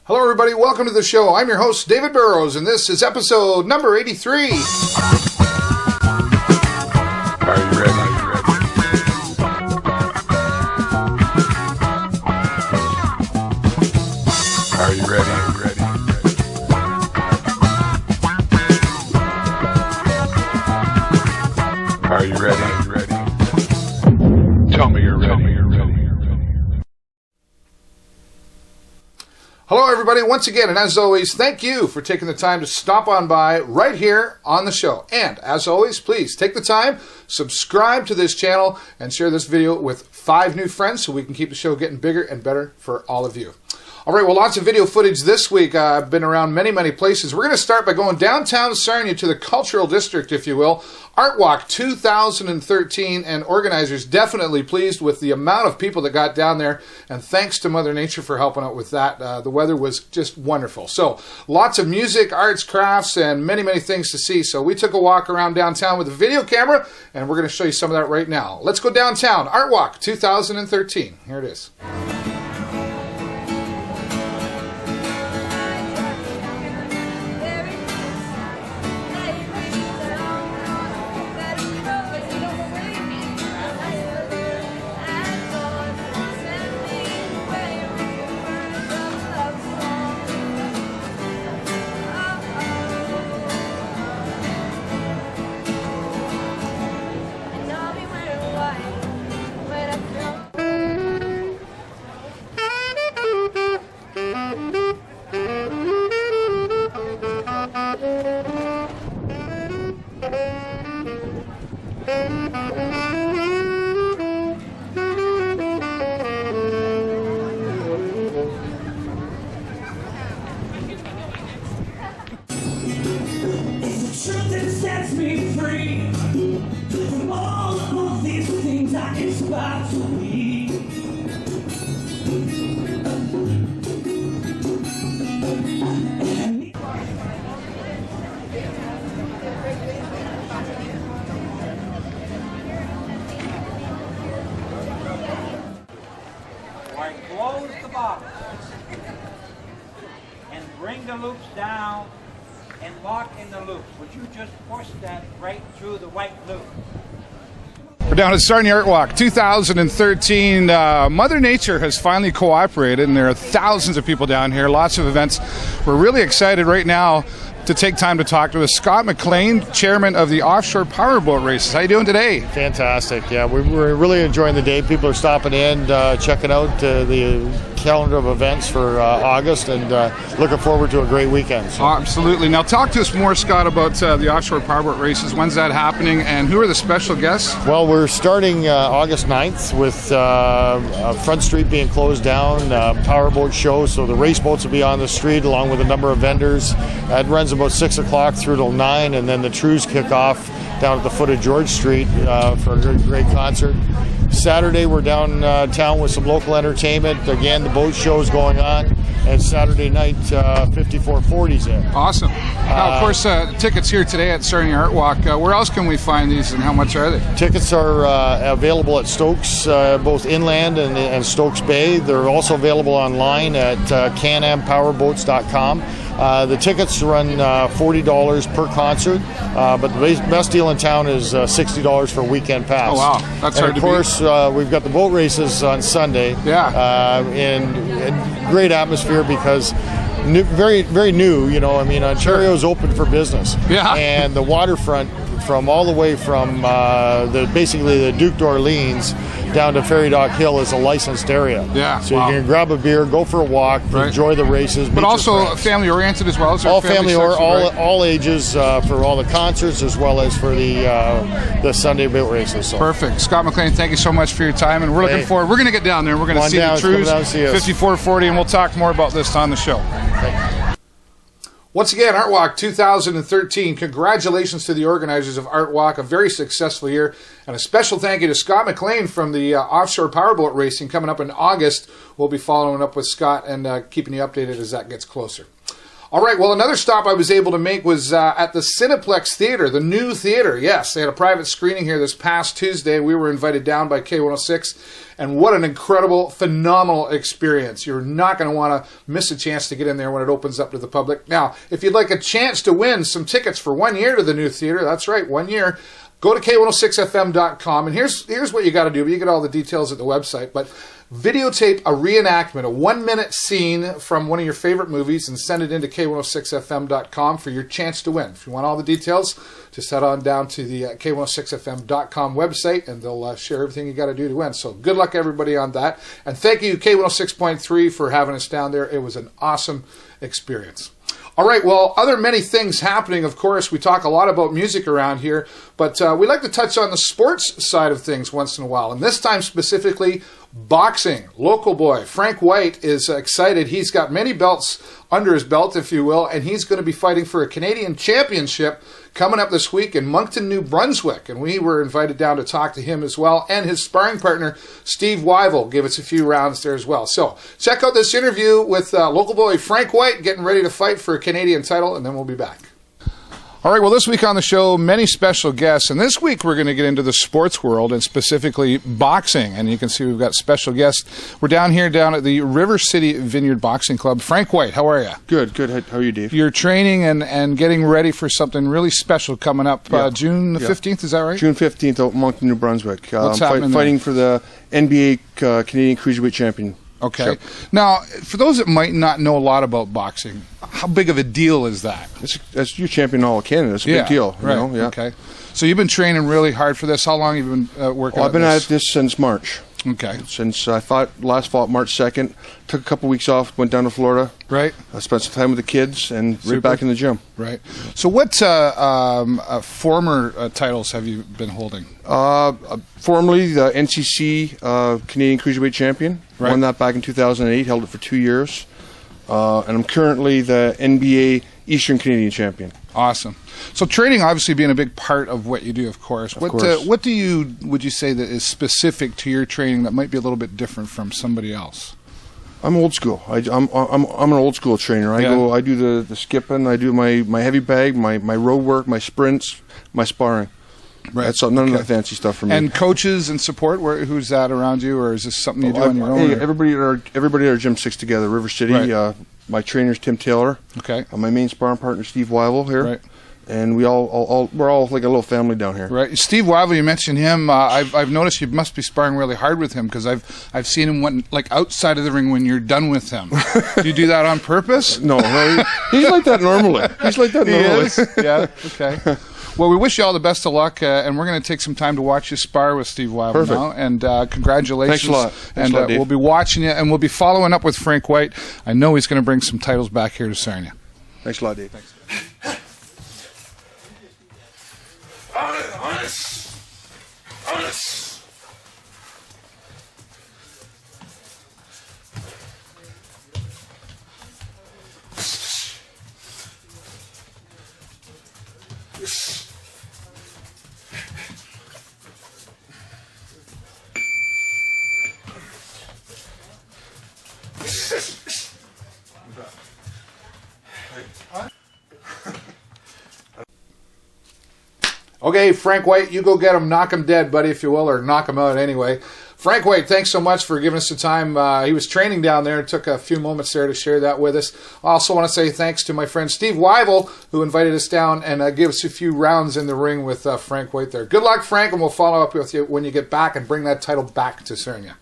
Hello everybody, welcome to the show. I'm your host, David Burrows, and this is episode number 83. Are you ready? Are you ready? Are you ready? Tell me you're ready. Hello everybody, once again, and as always, thank you for taking the time to stop on by right here on the show. And as always, please take the time, subscribe to this channel, and share this video with 5 new friends so we can keep the show getting bigger and better for all of you. All right, well, lots of video footage this week. I've been around many places. We're going to start by going downtown Sarnia to the Cultural District, if you will. Artwalk 2013, and organizers definitely pleased with the amount of people that got down there, and thanks to Mother Nature for helping out with that. The weather was just wonderful. So lots of music, arts, crafts, and many things to see. So we took a walk around downtown with a video camera, and we're going to show you some of that right now. Let's go downtown. Artwalk 2013. Here it is. Close the bottom and bring the loops down and lock in the loops. Would you just push that right through the white loop? We're down at Sarnia Artwalk 2013. Mother Nature has finally cooperated, and there are thousands of people down here, lots of events. We're really excited right now to take time to talk to us. Scott MacLean, chairman of the Offshore Powerboat Races. How you doing today? Fantastic. Yeah, we're really enjoying the day. People are stopping in, checking out the calendar of events for August, and looking forward to a great weekend. So. Absolutely. Now talk to us more, Scott, about the Offshore Powerboat Races. When's that happening, and who are the special guests? Well, we're starting August 9th with Front Street being closed down, Powerboat show, so the race boats will be on the street along with a number of vendors. It runs about 6 o'clock through till 9, and then the Trews kick off down at the foot of George Street for a great concert. Saturday we're downtown with some local entertainment. Again, the boat show is going on, and Saturday night 5440's in. Awesome. Now, of course, tickets here today at Sarnia Artwalk. Where else can we find these, and how much are they? Tickets are available at Stokes, both inland and Stokes Bay. They're also available online at CanAmPowerboats.com. The tickets run $40 per concert, but the best deal in town is $60 for a weekend pass. Oh, wow. That's hard to beat. Of course, we've got the boat races on Sunday. Yeah. And great atmosphere because very new, you know. I mean, Ontario's open for business. Yeah. And the waterfront from all the way from basically the Duke d'Orleans down to Ferry Dock Hill is a licensed area. Yeah. So you can grab a beer, go for a walk, enjoy the races. But also family oriented as well. All family or all ages for all the concerts as well as for the Sunday boat races. So. Perfect. Scott MacLean, thank you so much for your time, and we're looking forward. We're going to get down there. We're going to see the Trews 5440, and we'll talk more about this on the show. Once again, Artwalk 2013. Congratulations to the organizers of Artwalk. A very successful year. And a special thank you to Scott MacLean from the Offshore Powerboat Racing coming up in August. We'll be following up with Scott and keeping you updated as that gets closer. All right, well, another stop I was able to make was at the CINEPLEX Theatre, the new theater. Yes, they had a private screening here this past Tuesday. We were invited down by K106, and what an incredible, phenomenal experience. You're not going to want to miss a chance to get in there when it opens up to the public. Now, if you'd like a chance to win some tickets for 1 year to the new theater, that's right, 1 year, go to K106FM.com, and here's what you got to do. You get all the details at the website, but videotape a reenactment, a 1-minute scene from one of your favorite movies, and send it into K106FM.com for your chance to win. If you want all the details, just head on down to the K106FM.com website, and they'll share everything you got to do to win. So good luck, everybody, on that. And thank you, K106.3, for having us down there. It was an awesome experience. All right, well, other many things happening, of course. We talk a lot about music around here, but we like to touch on the sports side of things once in a while, and this time specifically boxing. Local boy Frank White is excited. He's got many belts under his belt, if you will, and he's going to be fighting for a Canadian championship coming up this week in Moncton, New Brunswick, and we were invited down to talk to him as well, and his sparring partner, Steve Wyville, gave us a few rounds there as well. So check out this interview with local boy Frank White getting ready to fight for a Canadian title, and then we'll be back. All right, well, this week on the show, many special guests, and this week we're going to get into the sports world and specifically boxing, and you can see we've got special guests. We're down at the River City Vineyard Boxing Club. Frank White, how are you? Good. How are you, Dave? You're training and getting ready for something really special coming up June the 15th, is that right? June 15th out in Moncton, New Brunswick. What's happening fighting for the NBA Canadian Cruiserweight Champion. Okay. Now, for those that might not know a lot about boxing, how big of a deal is that? That's your champion all of Canada. It's a big deal. Right. You know? Yeah. Okay. So you've been training really hard for this. How long have you been working on this? I've been at this since March. Okay. Since I last fought March 2nd. Took a couple weeks off, went down to Florida. Right. I spent some time with the kids and right back in the gym. Right. So what former titles have you been holding? Formerly the NCC Canadian Cruiserweight Champion. Right. Won that back in 2008, held it for 2 years. And I'm currently the NBA Eastern Canadian Champion. Awesome. So training obviously being a big part of what you do, of course. What would you say that is specific to your training that might be a little bit different from somebody else? I'm old school. I'm an old school trainer. I do the skipping. I do my heavy bag, my road work, my sprints, my sparring. Right. That's none of that fancy stuff for me. And coaches and support, who's that around you, or is this something you do on your own? Hey, everybody at our gym sticks together. River City. Right. My trainer's Tim Taylor. Okay. My main sparring partner Steve Wyville here. Right. And we're all like a little family down here. Right. Steve Wyville, you mentioned him. I've noticed you must be sparring really hard with him because I've seen him outside of the ring when you're done with him. Do you do that on purpose? No, he's like that normally. He's like that normally. He is? Yeah. Okay. Well, we wish you all the best of luck, and we're going to take some time to watch you spar with Steve Wyville now. And congratulations. Thanks a lot. Thanks a lot, Dave. We'll be watching you, and we'll be following up with Frank White. I know he's going to bring some titles back here to Sarnia. Thanks a lot, Dave. Thanks. Honest. Okay, Frank White, you go get him, knock him dead, buddy, if you will, or knock him out anyway. Frank White, thanks so much for giving us the time. He was training down there and took a few moments there to share that with us. I also want to say thanks to my friend Steve Wyville, who invited us down and gave us a few rounds in the ring with Frank White there. Good luck, Frank, and we'll follow up with you when you get back and bring that title back to Sarnia.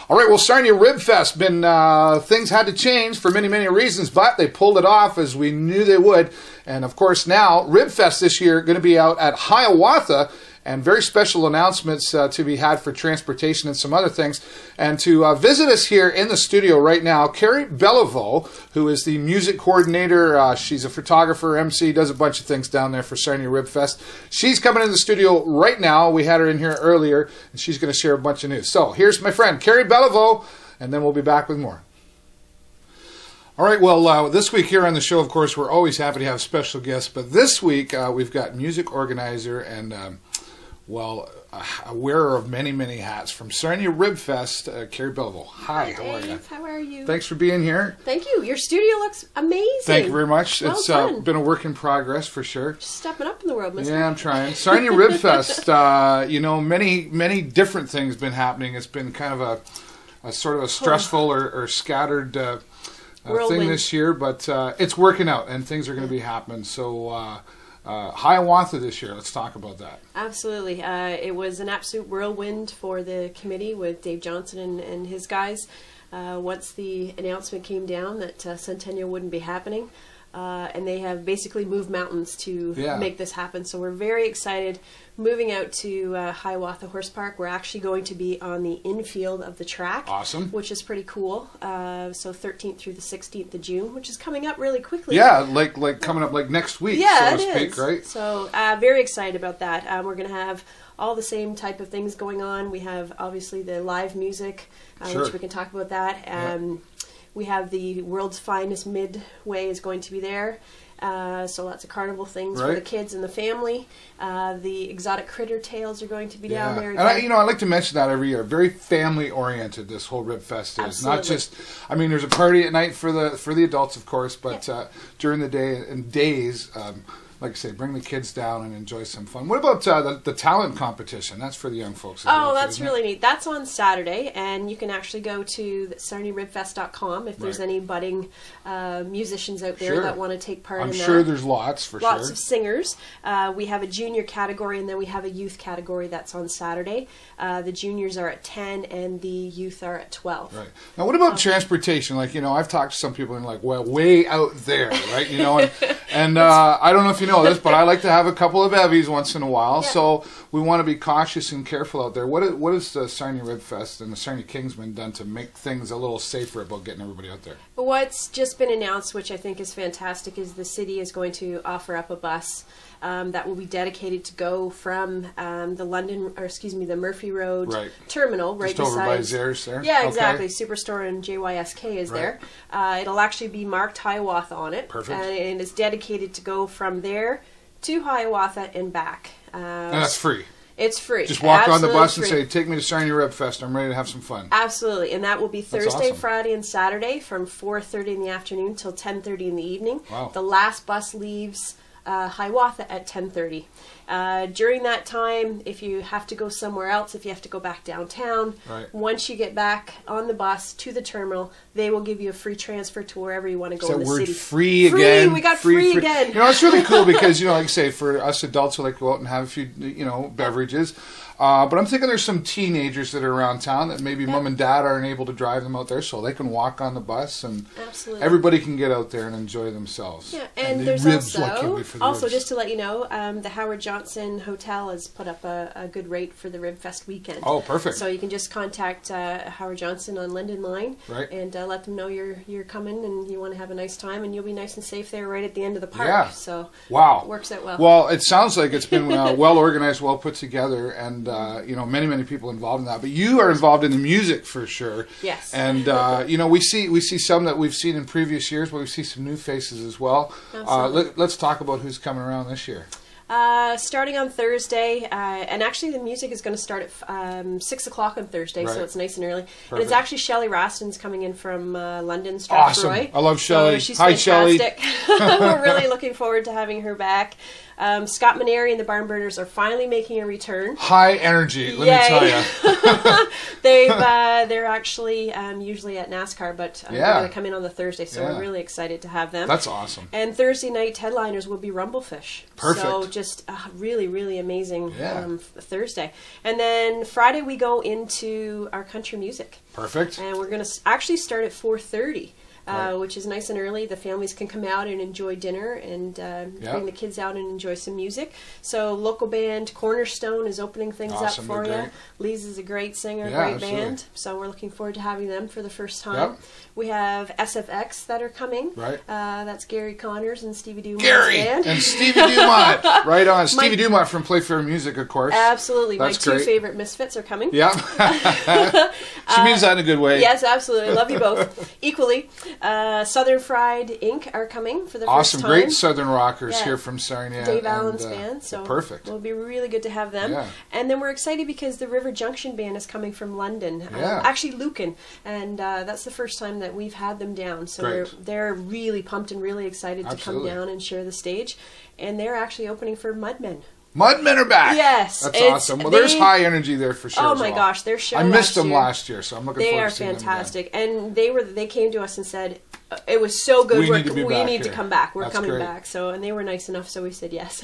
All right, well, Sarnia RibFest, things had to change for many, many reasons, but they pulled it off as we knew they would. And, of course, now RibFest this year going to be out at Hiawatha, and very special announcements to be had for transportation and some other things. And to visit us here in the studio right now, Kerry Belliveau, who is the music coordinator. She's a photographer, MC, does a bunch of things down there for Sarnia RibFest. She's coming in the studio right now. We had her in here earlier, and she's going to share a bunch of news. So here's my friend, Kerry Belliveau, and then we'll be back with more. All right, well, this week here on the show, of course, we're always happy to have special guests, but this week we've got music organizer and a wearer of many, many hats from Sarnia RibFest, Kerry Belliveau. Hi, how are you? Dave, how are you? Thanks for being here. Thank you. Your studio looks amazing. Thank you very much. Well It's done. been a work in progress for sure. Just stepping up in the world, Mr. Yeah, I'm trying. Sarnia RibFest, many different things been happening. It's been kind of a sort of a stressful or scattered thing this year, but it's working out and things are going to be happening. So Hiawatha this year, let's talk about that. Absolutely. It was an absolute whirlwind for the committee with Dave Johnson and his guys. Once the announcement came down that Centennial wouldn't be happening, and they have basically moved mountains to make this happen. So we're very excited. Moving out to Hiawatha Horse Park, we're actually going to be on the infield of the track. Awesome. Which is pretty cool. So 13th through the 16th of June, which is coming up really quickly. Yeah, like coming up like next week, so to speak, right? So very excited about that. We're going to have all the same type of things going on. We have obviously the live music, which we can talk about that. We have the world's finest midway is going to be there. So lots of carnival things for the kids and the family. The exotic critter tales are going to be down there again. And I like to mention that every year. Very family oriented. This whole RibFest is Absolutely. not just. I mean, there's a party at night for the adults, of course, but during the day and days. Like I say, bring the kids down and enjoy some fun. What about the talent competition? That's for the young folks. That's really neat. That's on Saturday, and you can actually go to sarniaribfest.com if there's any budding musicians out there that want to take part in that. I'm sure there's lots, Lots of singers. We have a junior category, and then we have a youth category that's on Saturday. The juniors are at 10, and the youth are at 12. Right. Now, what about transportation? Like, I've talked to some people and like, well, way out there, right? And I don't know if you know this, but I like to have a couple of bevies once in a while, so we want to be cautious and careful out there. What has the Sarnia RibFest and the Sarnia Kingsmen done to make things a little safer about getting everybody out there? What's just been announced, which I think is fantastic, is the city is going to offer up a bus that will be dedicated to go from the Murphy Road terminal, right just beside over by Zares there. Yeah, exactly. Superstore and JYSK is there. It'll actually be marked Hiawatha on it. Perfect. And it's dedicated to go from there to Hiawatha and back. And that's free. It's free. Just walk on the bus and say, take me to Sarnia RibFest. I'm ready to have some fun. Absolutely. And that will be Thursday, awesome. Friday, and Saturday from 4:30 in the afternoon till 10:30 in the evening. Wow. The last bus leaves Hiawatha at 10:30. During that time, if you have to go somewhere else, if you have to go back downtown, once you get back on the bus to the terminal, they will give you a free transfer to wherever you want to go in the city. Free again. We got free again. It's really cool because, like I say, for us adults who like to go out and have a few, beverages. But I'm thinking there's some teenagers that are around town that maybe mom and dad aren't able to drive them out there, so they can walk on the bus and everybody can get out there and enjoy themselves. Yeah, and there's also just to let you know, the Howard Johnson Hotel has put up a good rate for the RibFest weekend. Oh, perfect. So you can just contact Howard Johnson on Linden Line and let them know you're coming and you want to have a nice time, and you'll be nice and safe there right at the end of the park. Yeah. So it works out well. Well, it sounds like it's been well organized, well put together, and many people involved in that. But you are involved in the music for sure. Yes. And we see some that we've seen in previous years, but we see some new faces as well. Let's talk about who's coming around this year. Starting on Thursday, and actually the music is going to start at 6 o'clock on Thursday, so it's nice and early. Perfect. And it's actually Shelley Raston's coming in from London, Strathroy. Awesome. I love Shelley. So she's Hi, fantastic. We're really looking forward to having her back. Scott Maneri and the Barn Burners are finally making a return. High energy, let me tell you. They're actually usually at NASCAR, but they're going to come in on the Thursday, so we're really excited to have them. That's awesome. And Thursday night headliners will be Rumblefish. Perfect. So just really, really amazing Thursday. And then Friday we go into our country music. Perfect. And we're going to actually start at 4:30. Which is nice and early. The families can come out and enjoy dinner and bring the kids out and enjoy some music. So local band Cornerstone is opening things up for you. Lee's is a great singer, great band. So we're looking forward to having them for the first time. Yep. We have SFX that are coming. Right. That's Gary Connors and Stevie Dumont's Gary band. and Stevie Dumont. Right on. Stevie Dumont from Playfair Music, of course. Absolutely. That's My two favorite misfits are coming. Yeah. She means that in a good way. Yes, absolutely. I love you both equally. Southern Fried Inc. are coming for the Awesome. first time. Great Southern rockers Yeah. here from Sarnia. Dave Allen's band. So perfect. It'll be really good to have them. Yeah. And then we're excited because the River Junction band is coming from London. Yeah. Actually, Lucan. And that's the first time that we've had them down. So they're really pumped and really excited to come down and share the stage. And they're actually opening for Mudmen. Mudmen are back. Yes. That's awesome. Well, there's high energy there for sure. Oh as my well. gosh, their show I missed them year, last year, so I'm looking forward to seeing them again. They are fantastic. And they came to us and said, it was so good. We need to come back. We're coming back. So, and they were nice enough, so we said yes.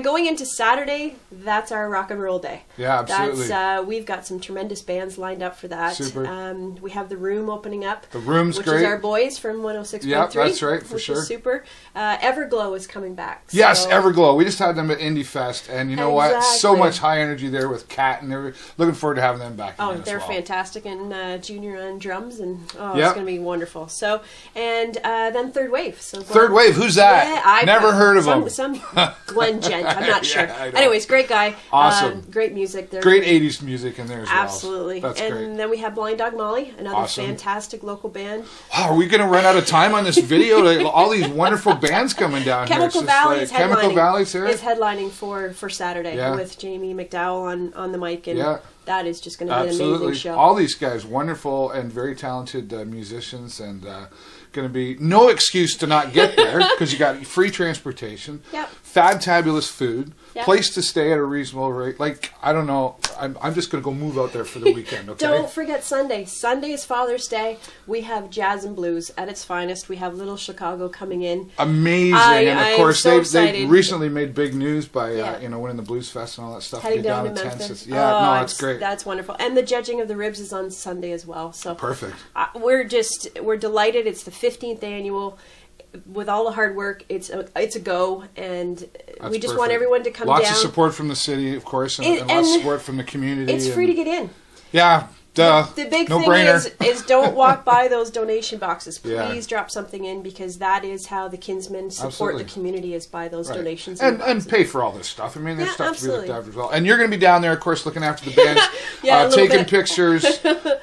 Going into Saturday, that's our rock and roll day. Yeah, absolutely. We've got some tremendous bands lined up for that. Super. We have the Room opening up. The Room's which great. Which is our boys from 106.3. Yeah, that's right, for sure. Which is super. Everglow is coming back. Yes, Everglow. We just had them at Indie Fest, and you know what? So much high energy there with Kat and everything. Looking forward to having them back again. Oh, they're fantastic, and Junior on drums, and it's going to be wonderful. So, and then Third Wave. So Third Wave, who's that? Yeah, Never heard of him. Some Glenn gent. I'm not sure. Yeah, anyways, great guy. Awesome. Great music. Great 80s music in there as well. Absolutely. That's great. And then we have Blind Dog Molly, another fantastic local band. Wow, are we going to run out of time on this video? All these wonderful bands coming down Chemical here. Valley is Chemical Valley's here? Is headlining for Saturday with Jamie McDowell on the mic, and that is just going to be an amazing show. All these guys, wonderful and very talented musicians, and going to be no excuse to not get there because you got free transportation, fabulous food, place to stay at a reasonable rate. Like, I don't know, I'm just going to go move out there for the weekend. Okay. Don't forget Sunday. Sunday is Father's Day. We have jazz and blues at its finest. We have Little Chicago coming in. Amazing, and of course they recently made big news by winning the Blues Fest and all that stuff. Heading down to Memphis. That's great. That's wonderful. And the judging of the ribs is on Sunday as well. So perfect. We're delighted. It's the 15th annual. With all the hard work, it's a go, and we just want everyone to come down. Lots of support from the city, of course, and lots of support from the community. It's free to get in. Yeah. Duh. The big no thing brainer. is don't walk by those donation boxes. Please drop something in, because that is how the Kinsmen support the community, is by those donations. And pay for all this stuff. I mean, there's stuff to be looked after as well. And you're going to be down there, of course, looking after the bands, taking pictures,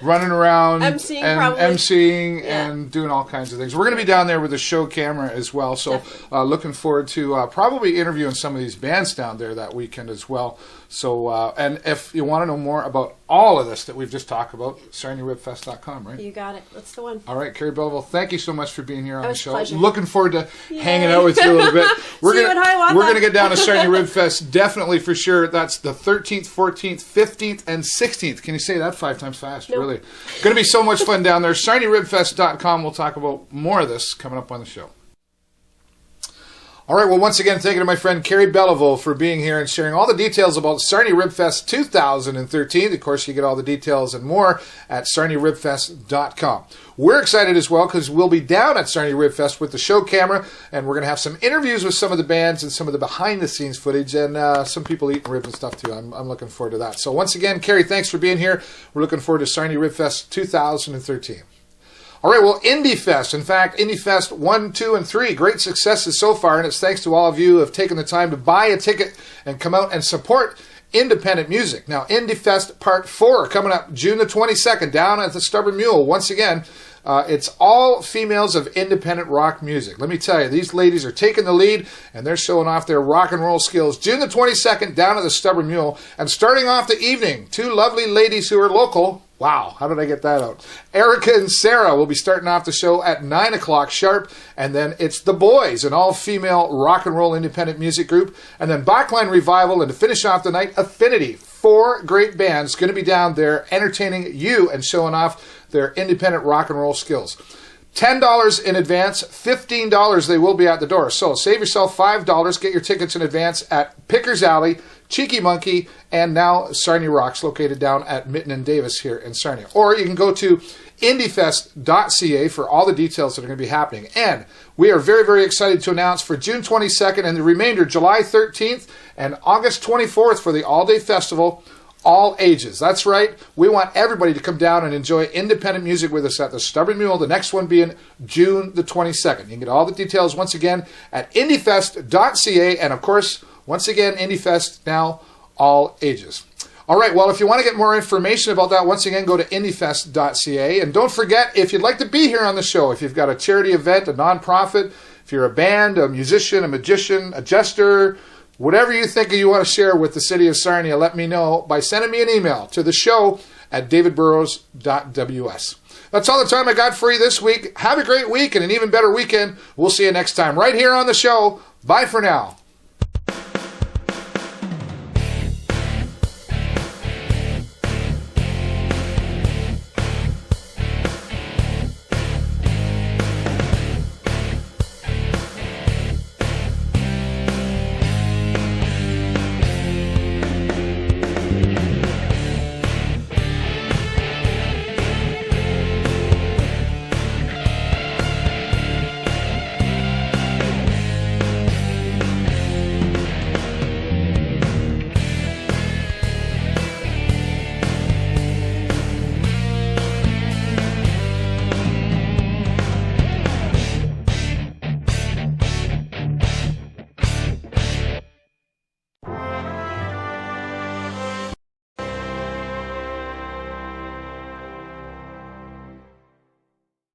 running around, emceeing and doing all kinds of things. We're going to be down there with a show camera as well. So looking forward to probably interviewing some of these bands down there that weekend as well. So, and if you want to know more about all of this that we've just talked about, SarniaRibFest.com, right? You got it. That's the one. All right, Kerry Belliveau, thank you so much for being here on the show. Pleasure. Looking forward to hanging out with you a little bit. We're going to get down to Sarnia RibFest, definitely for sure. That's the 13th, 14th, 15th, and 16th. Can you say that 5 times fast? Nope. Really. Going to be so much fun down there. SarniaRibFest.com. We'll talk about more of this coming up on the show. All right, well, once again, thank you to my friend Kerry Belliveau for being here and sharing all the details about Sarnia RibFest 2013. Of course, you get all the details and more at SarniaRibFest.com. We're excited as well because we'll be down at Sarnia RibFest with the show camera, and we're going to have some interviews with some of the bands and some of the behind-the-scenes footage, and some people eating ribs and stuff, too. I'm looking forward to that. So once again, Kerry, thanks for being here. We're looking forward to Sarnia RibFest 2013. All right, well, Indie Fest. In fact, Indie Fest 1, 2, and 3. Great successes so far, and it's thanks to all of you who have taken the time to buy a ticket and come out and support independent music. Now, Indie Fest Part 4 coming up June the 22nd down at the Stubborn Mule. Once again, it's all females of independent rock music. Let me tell you, these ladies are taking the lead, and they're showing off their rock and roll skills. June the 22nd down at the Stubborn Mule. And starting off the evening, 2 lovely ladies who are local. Wow, how did I get that out? Erika and Sara will be starting off the show at 9 o'clock sharp, and then it's The Boys, an all-female rock and roll independent music group, and then Backline Revival, and to finish off the night, Affinity. 4 great bands going to be down there entertaining you and showing off their independent rock and roll skills. $10 in advance, $15 they will be at the door. So save yourself $5, get your tickets in advance at Pickers Alley, Cheeky Monkey, and now Sarnia Rocks, located down at Mitten and Davis here in Sarnia. Or you can go to indiefest.ca for all the details that are going to be happening. And we are very, very excited to announce for June 22nd and the remainder, July 13th and August 24th for the all-day festival, all ages. That's right. We want everybody to come down and enjoy independent music with us at the Stubborn Mule, the next one being June the 22nd. You can get all the details once again at indiefest.ca, and of course, once again, IndieFest now, all ages. All right, well, if you want to get more information about that, once again, go to indiefest.ca. And don't forget, if you'd like to be here on the show, if you've got a charity event, a nonprofit, if you're a band, a musician, a magician, a jester, whatever you think you want to share with the city of Sarnia, let me know by sending me an email to the show at davidburrows.ws. That's all the time I got for you this week. Have a great week and an even better weekend. We'll see you next time right here on the show. Bye for now.